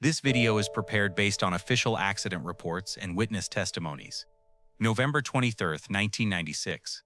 This video is prepared based on official accident reports and witness testimonies. November 23, 1996.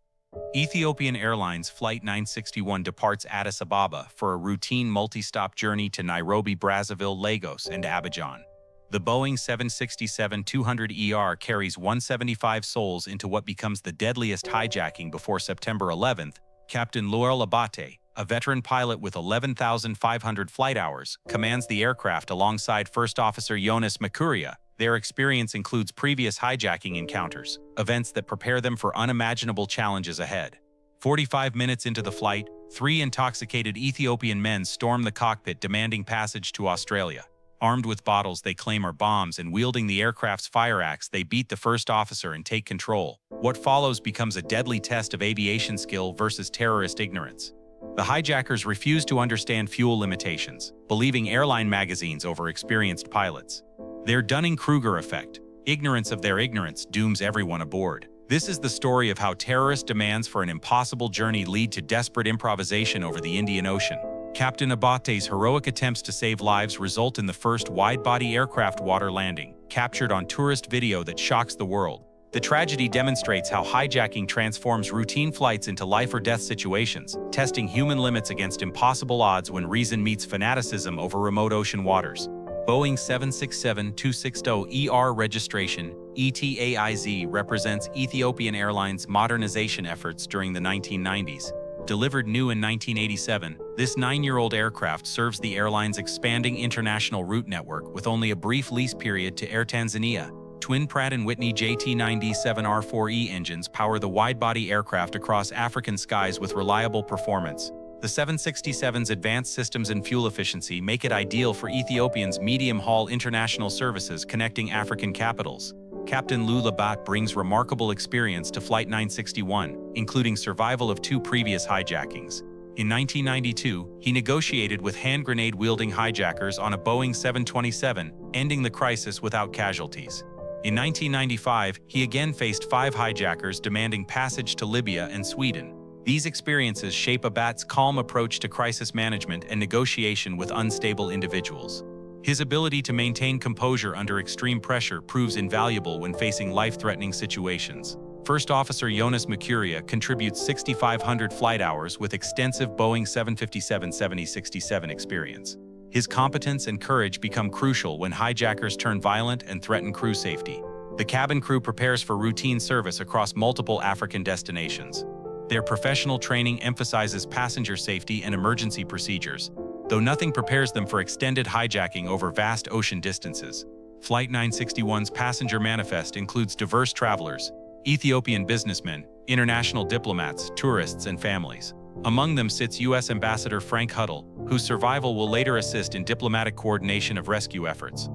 Ethiopian Airlines Flight 961 departs Addis Ababa for a routine multi-stop journey to Nairobi, Brazzaville, Lagos, and Abidjan. The Boeing 767-200ER carries 175 souls into what becomes the deadliest hijacking before September 11th. Captain Loel Abate, a veteran pilot with 11,500 flight hours, commands the aircraft alongside First Officer Jonas Makuria. Their experience includes previous hijacking encounters, events that prepare them for unimaginable challenges ahead. 45 minutes into the flight, 3 intoxicated Ethiopian men storm the cockpit demanding passage to Australia. Armed with bottles they claim are bombs and wielding the aircraft's fire axe, they beat the first officer and take control. What follows becomes a deadly test of aviation skill versus terrorist ignorance. The hijackers refuse to understand fuel limitations, believing airline magazines over experienced pilots. Their Dunning-Kruger effect, ignorance of their ignorance, dooms everyone aboard. This is the story of how terrorist demands for an impossible journey lead to desperate improvisation over the Indian Ocean. Captain Abate's heroic attempts to save lives result in the first wide-body aircraft water landing, captured on tourist video that shocks the world. The tragedy demonstrates how hijacking transforms routine flights into life-or-death situations, testing human limits against impossible odds when reason meets fanaticism over remote ocean waters. Boeing 767-260ER registration, ETAIZ, represents Ethiopian Airlines' modernization efforts during the 1990s. Delivered new in 1987, this 9-year-old aircraft serves the airline's expanding international route network with only a brief lease period to Air Tanzania. Twin Pratt & Whitney JT9D7R4E engines power the wide-body aircraft across African skies with reliable performance. The 767's advanced systems and fuel efficiency make it ideal for Ethiopia's medium-haul international services connecting African capitals. Captain Lou Labat brings remarkable experience to Flight 961, including survival of 2 previous hijackings. In 1992, he negotiated with hand grenade-wielding hijackers on a Boeing 727, ending the crisis without casualties. In 1995, he again faced 5 hijackers demanding passage to Libya and Sweden. These experiences shape Abat's calm approach to crisis management and negotiation with unstable individuals. His ability to maintain composure under extreme pressure proves invaluable when facing life-threatening situations. First Officer Jonas Makuria contributes 6,500 flight hours with extensive Boeing 757-7067 experience. His competence and courage become crucial when hijackers turn violent and threaten crew safety. The cabin crew prepares for routine service across multiple African destinations. Their professional training emphasizes passenger safety and emergency procedures, though nothing prepares them for extended hijacking over vast ocean distances. Flight 961's passenger manifest includes diverse travelers, Ethiopian businessmen, international diplomats, tourists, and families. Among them sits U.S. Ambassador Frank Huddle, whose survival will later assist in diplomatic coordination of rescue efforts.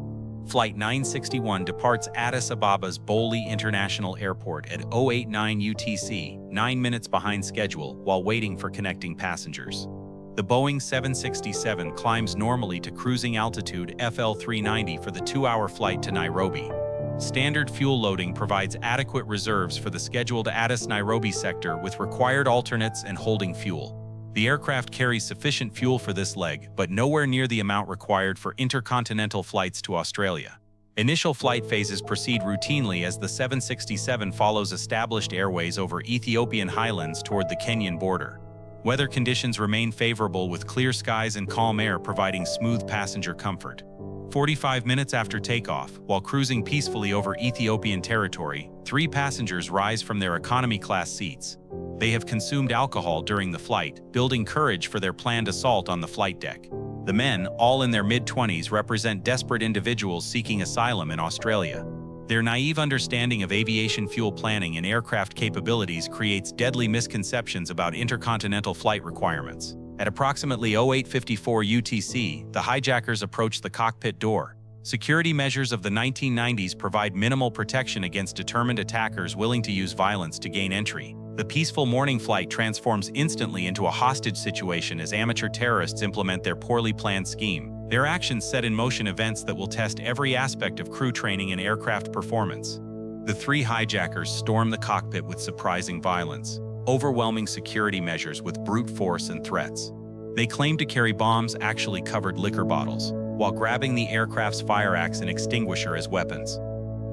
Flight 961 departs Addis Ababa's Bole International Airport at 089 UTC, 9 minutes behind schedule, while waiting for connecting passengers. The Boeing 767 climbs normally to cruising altitude FL 390 for the 2-hour flight to Nairobi. Standard fuel loading provides adequate reserves for the scheduled Addis-Nairobi sector with required alternates and holding fuel. The aircraft carries sufficient fuel for this leg, but nowhere near the amount required for intercontinental flights to Australia. Initial flight phases proceed routinely as the 767 follows established airways over Ethiopian highlands toward the Kenyan border. Weather conditions remain favorable with clear skies and calm air providing smooth passenger comfort. 45 minutes after takeoff, while cruising peacefully over Ethiopian territory, 3 passengers rise from their economy-class seats. They have consumed alcohol during the flight, building courage for their planned assault on the flight deck. The men, all in their mid-20s, represent desperate individuals seeking asylum in Australia. Their naive understanding of aviation fuel planning and aircraft capabilities creates deadly misconceptions about intercontinental flight requirements. At approximately 0854 UTC, the hijackers approach the cockpit door. Security measures of the 1990s provide minimal protection against determined attackers willing to use violence to gain entry. The peaceful morning flight transforms instantly into a hostage situation as amateur terrorists implement their poorly planned scheme. Their actions set in motion events that will test every aspect of crew training and aircraft performance. The 3 hijackers storm the cockpit with surprising violence, overwhelming security measures with brute force and threats. They claimed to carry bombs, actually covered liquor bottles. while grabbing the aircraft's fire axe and extinguisher as weapons.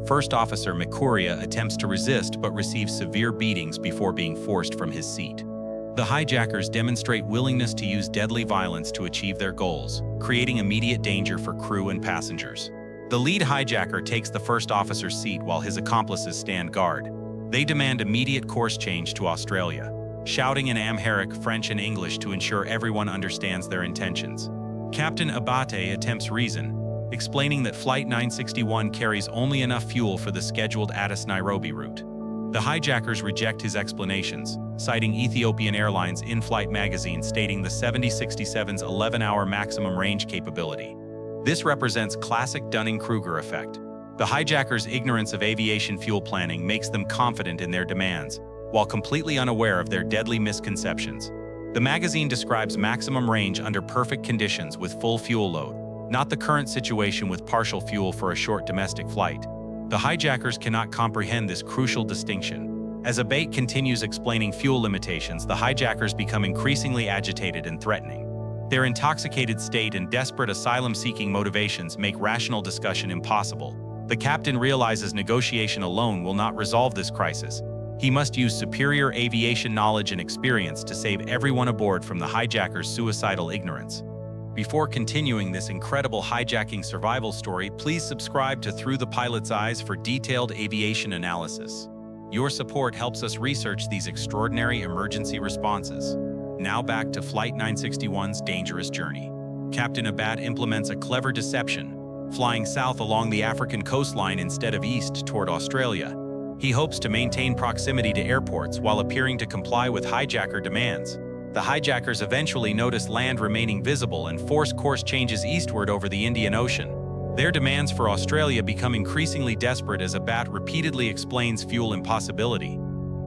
First Officer Mikuria attempts to resist but receives severe beatings before being forced from his seat. The hijackers demonstrate willingness to use deadly violence to achieve their goals, creating immediate danger for crew and passengers. The lead hijacker takes the first officer's seat while his accomplices stand guard. They demand immediate course change to Australia, shouting in Amharic, French, and English to ensure everyone understands their intentions. Captain Abate attempts reason, explaining that Flight 961 carries only enough fuel for the scheduled Addis-Nairobi route. The hijackers reject his explanations, citing Ethiopian Airlines in-flight magazine stating the 7067's 11-hour maximum range capability. This represents classic Dunning-Kruger effect. The hijackers' ignorance of aviation fuel planning makes them confident in their demands, while completely unaware of their deadly misconceptions. The magazine describes maximum range under perfect conditions with full fuel load, not the current situation with partial fuel for a short domestic flight. The hijackers cannot comprehend this crucial distinction. As Abate continues explaining fuel limitations, the hijackers become increasingly agitated and threatening. Their intoxicated state and desperate asylum-seeking motivations make rational discussion impossible. The captain realizes negotiation alone will not resolve this crisis. He must use superior aviation knowledge and experience to save everyone aboard from the hijackers' suicidal ignorance. Before continuing this incredible hijacking survival story, please subscribe to Through the Pilot's Eyes for detailed aviation analysis. Your support helps us research these extraordinary emergency responses. Now back to Flight 961's dangerous journey. Captain Abate implements a clever deception, flying south along the African coastline instead of east toward Australia. He hopes to maintain proximity to airports while appearing to comply with hijacker demands. The hijackers eventually notice land remaining visible and force course changes eastward over the Indian Ocean. Their demands for Australia become increasingly desperate as Abate repeatedly explains fuel impossibility.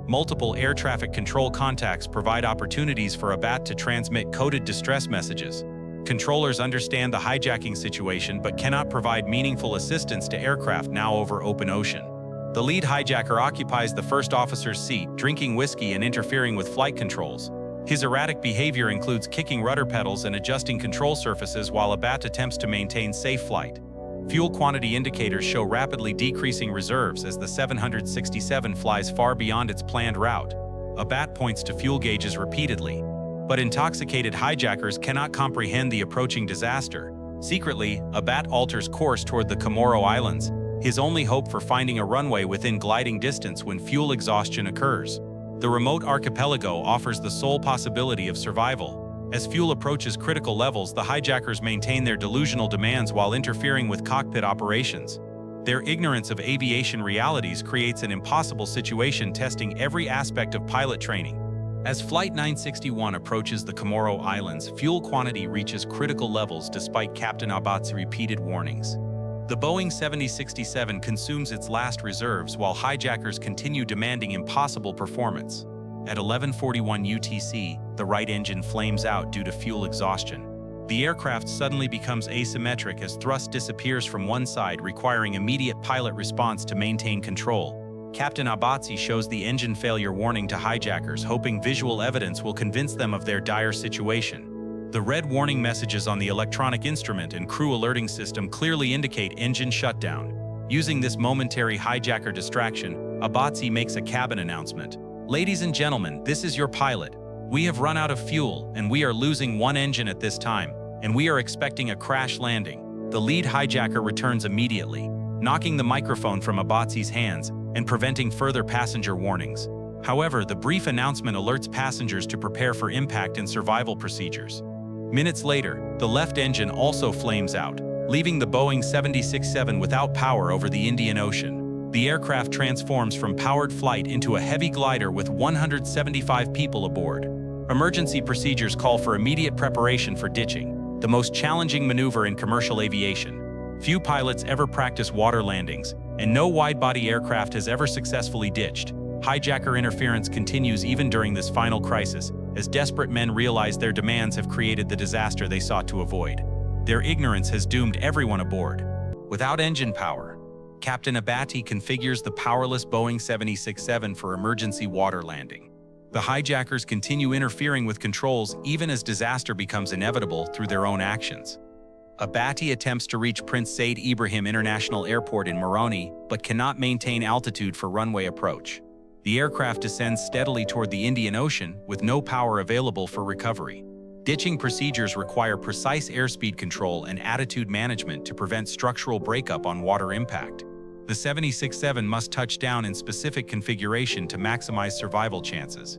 Multiple air traffic control contacts provide opportunities for Abate to transmit coded distress messages. Controllers understand the hijacking situation but cannot provide meaningful assistance to aircraft now over open ocean. The lead hijacker occupies the first officer's seat, drinking whiskey and interfering with flight controls. His erratic behavior includes kicking rudder pedals and adjusting control surfaces while Abate attempts to maintain safe flight. Fuel quantity indicators show rapidly decreasing reserves as the 767 flies far beyond its planned route. Abate points to fuel gauges repeatedly, but intoxicated hijackers cannot comprehend the approaching disaster. Secretly, Abate alters course toward the Comoros Islands, his only hope for finding a runway within gliding distance when fuel exhaustion occurs. The remote archipelago offers the sole possibility of survival. As fuel approaches critical levels, the hijackers maintain their delusional demands while interfering with cockpit operations. Their ignorance of aviation realities creates an impossible situation, testing every aspect of pilot training. As Flight 961 approaches the Comoros Islands, fuel quantity reaches critical levels despite Captain Abate's repeated warnings. The Boeing 7067 consumes its last reserves while hijackers continue demanding impossible performance. At 11:41 UTC, the right engine flames out due to fuel exhaustion. The aircraft suddenly becomes asymmetric as thrust disappears from one side, requiring immediate pilot response to maintain control. Captain Abate shows the engine failure warning to hijackers, hoping visual evidence will convince them of their dire situation. The red warning messages on the electronic instrument and crew alerting system clearly indicate engine shutdown. Using this momentary hijacker distraction, Abate makes a cabin announcement. "Ladies and gentlemen, this is your pilot. We have run out of fuel, and we are losing one engine at this time, and we are expecting a crash landing." The lead hijacker returns immediately, knocking the microphone from Abate's hands and preventing further passenger warnings. However, the brief announcement alerts passengers to prepare for impact and survival procedures. Minutes later, the left engine also flames out, leaving the Boeing 767 without power over the Indian Ocean. The aircraft transforms from powered flight into a heavy glider with 175 people aboard. Emergency procedures call for immediate preparation for ditching, the most challenging maneuver in commercial aviation. Few pilots ever practice water landings, and no wide-body aircraft has ever successfully ditched. Hijacker interference continues even during this final crisis, as desperate men realize their demands have created the disaster they sought to avoid. Their ignorance has doomed everyone aboard. Without engine power, Captain Abate configures the powerless Boeing 767 for emergency water landing. The hijackers continue interfering with controls even as disaster becomes inevitable through their own actions. Abati attempts to reach Prince Said Ibrahim International Airport in Moroni, but cannot maintain altitude for runway approach. The aircraft descends steadily toward the Indian Ocean with no power available for recovery. Ditching procedures require precise airspeed control and attitude management to prevent structural breakup on water impact. The 767 must touch down in specific configuration to maximize survival chances.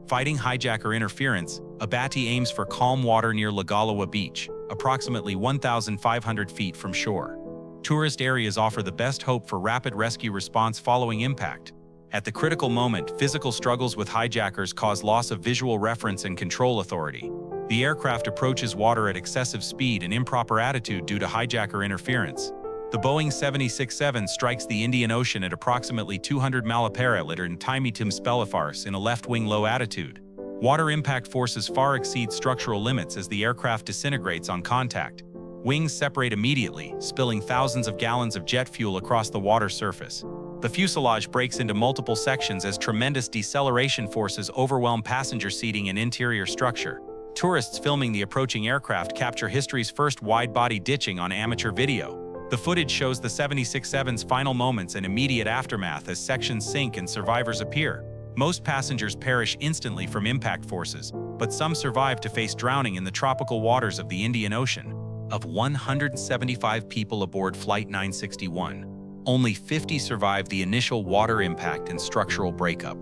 Fighting hijacker interference, Abati aims for calm water near Lagalawa Beach, approximately 1,500 feet from shore. Tourist areas offer the best hope for rapid rescue response following impact. At the critical moment, physical struggles with hijackers cause loss of visual reference and control authority. The aircraft approaches water at excessive speed and improper attitude due to hijacker interference. The Boeing 767 strikes the Indian Ocean at approximately 200 mph in Timitum Spellifars in a left-wing low attitude. Water impact forces far exceed structural limits as the aircraft disintegrates on contact. Wings separate immediately, spilling thousands of gallons of jet fuel across the water surface. The fuselage breaks into multiple sections as tremendous deceleration forces overwhelm passenger seating and interior structure. Tourists filming the approaching aircraft capture history's first wide-body ditching on amateur video. The footage shows the 767's final moments and immediate aftermath as sections sink and survivors appear. Most passengers perish instantly from impact forces, but some survive to face drowning in the tropical waters of the Indian Ocean. Of 175 people aboard Flight 961, only 50 survived the initial water impact and structural breakup.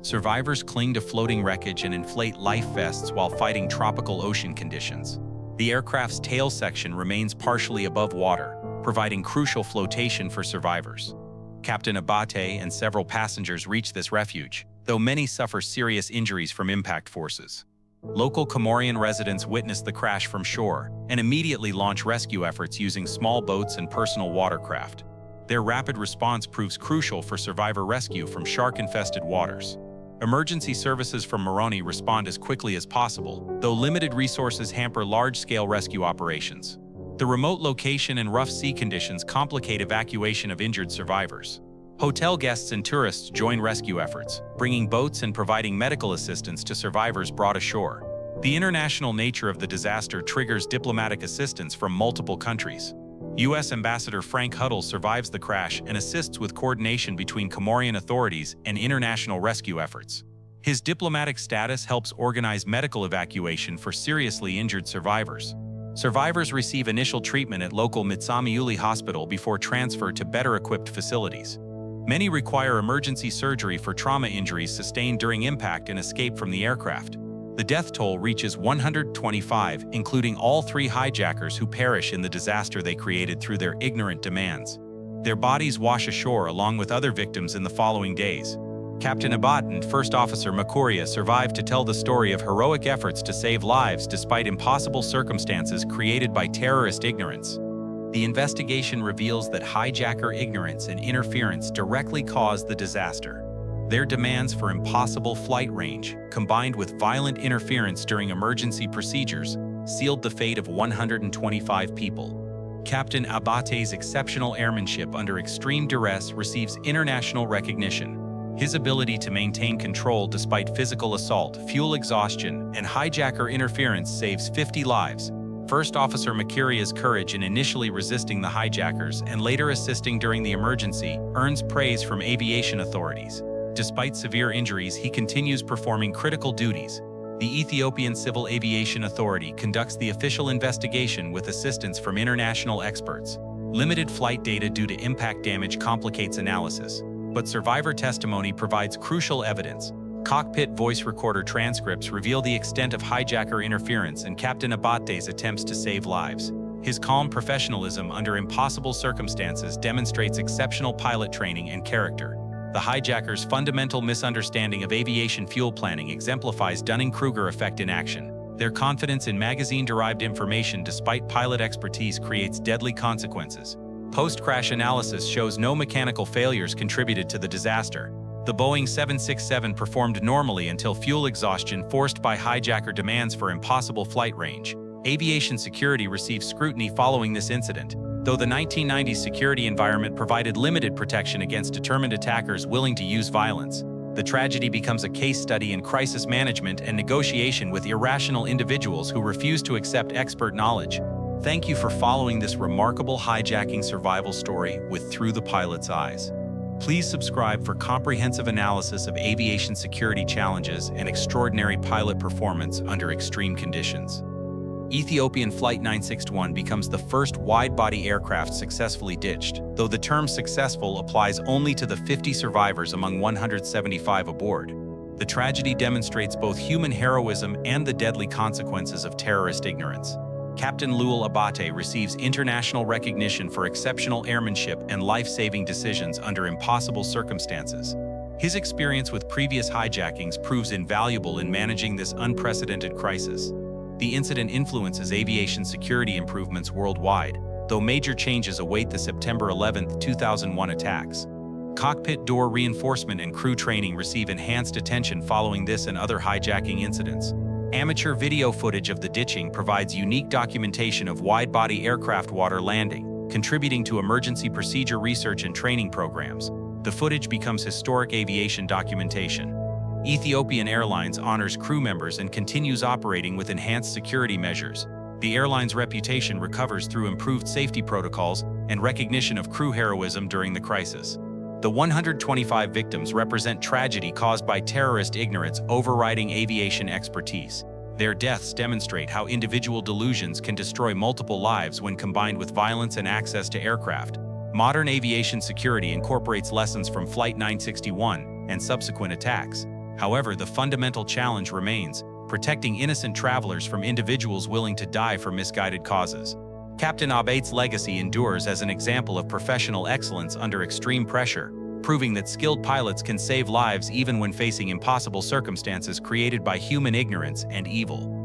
Survivors cling to floating wreckage and inflate life vests while fighting tropical ocean conditions. The aircraft's tail section remains partially above water, providing crucial flotation for survivors. Captain Abate and several passengers reach this refuge, though many suffer serious injuries from impact forces. Local Comorian residents witness the crash from shore and immediately launch rescue efforts using small boats and personal watercraft. Their rapid response proves crucial for survivor rescue from shark-infested waters. Emergency services from Moroni respond as quickly as possible, though limited resources hamper large-scale rescue operations. The remote location and rough sea conditions complicate evacuation of injured survivors. Hotel guests and tourists join rescue efforts, bringing boats and providing medical assistance to survivors brought ashore. The international nature of the disaster triggers diplomatic assistance from multiple countries. U.S. Ambassador Frank Huddle survives the crash and assists with coordination between Comorian authorities and international rescue efforts. His diplomatic status helps organize medical evacuation for seriously injured survivors. Survivors receive initial treatment at local Mitsamiuli Hospital before transfer to better-equipped facilities. Many require emergency surgery for trauma injuries sustained during impact and escape from the aircraft. The death toll reaches 125, including all 3 hijackers who perish in the disaster they created through their ignorant demands. Their bodies wash ashore along with other victims in the following days. Captain Abat and First Officer Makuria survived to tell the story of heroic efforts to save lives despite impossible circumstances created by terrorist ignorance. The investigation reveals that hijacker ignorance and interference directly caused the disaster. Their demands for impossible flight range, combined with violent interference during emergency procedures, sealed the fate of 125 people. Captain Abate's exceptional airmanship under extreme duress receives international recognition. His ability to maintain control despite physical assault, fuel exhaustion, and hijacker interference saves 50 lives. First Officer Makiria's courage in initially resisting the hijackers and later assisting during the emergency earns praise from aviation authorities. Despite severe injuries, he continues performing critical duties. The Ethiopian Civil Aviation Authority conducts the official investigation with assistance from international experts. Limited flight data due to impact damage complicates analysis, but survivor testimony provides crucial evidence. Cockpit voice recorder transcripts reveal the extent of hijacker interference and Captain Abate's attempts to save lives. His calm professionalism under impossible circumstances demonstrates exceptional pilot training and character. The hijackers' fundamental misunderstanding of aviation fuel planning exemplifies Dunning-Kruger effect in action. Their confidence in magazine-derived information despite pilot expertise creates deadly consequences. Post-crash analysis shows no mechanical failures contributed to the disaster. The Boeing 767 performed normally until fuel exhaustion forced by hijacker demands for impossible flight range. Aviation security received scrutiny following this incident, though the 1990s security environment provided limited protection against determined attackers willing to use violence. The tragedy becomes a case study in crisis management and negotiation with irrational individuals who refuse to accept expert knowledge. Thank you for following this remarkable hijacking survival story with Through the Pilot's Eyes. Please subscribe for comprehensive analysis of aviation security challenges and extraordinary pilot performance under extreme conditions. Ethiopian Flight 961 becomes the first wide-body aircraft successfully ditched, though the term successful applies only to the 50 survivors among 175 aboard. The tragedy demonstrates both human heroism and the deadly consequences of terrorist ignorance. Captain Lual Abate receives international recognition for exceptional airmanship and life-saving decisions under impossible circumstances. His experience with previous hijackings proves invaluable in managing this unprecedented crisis. The incident influences aviation security improvements worldwide, though major changes await the September 11, 2001 attacks. Cockpit door reinforcement and crew training receive enhanced attention following this and other hijacking incidents. Amateur video footage of the ditching provides unique documentation of wide-body aircraft water landing, contributing to emergency procedure research and training programs. The footage becomes historic aviation documentation. Ethiopian Airlines honors crew members and continues operating with enhanced security measures. The airline's reputation recovers through improved safety protocols and recognition of crew heroism during the crisis. The 125 victims represent tragedy caused by terrorist ignorance overriding aviation expertise. Their deaths demonstrate how individual delusions can destroy multiple lives when combined with violence and access to aircraft. Modern aviation security incorporates lessons from Flight 961 and subsequent attacks. However, the fundamental challenge remains: protecting innocent travelers from individuals willing to die for misguided causes. Captain Abate's legacy endures as an example of professional excellence under extreme pressure, proving that skilled pilots can save lives even when facing impossible circumstances created by human ignorance and evil.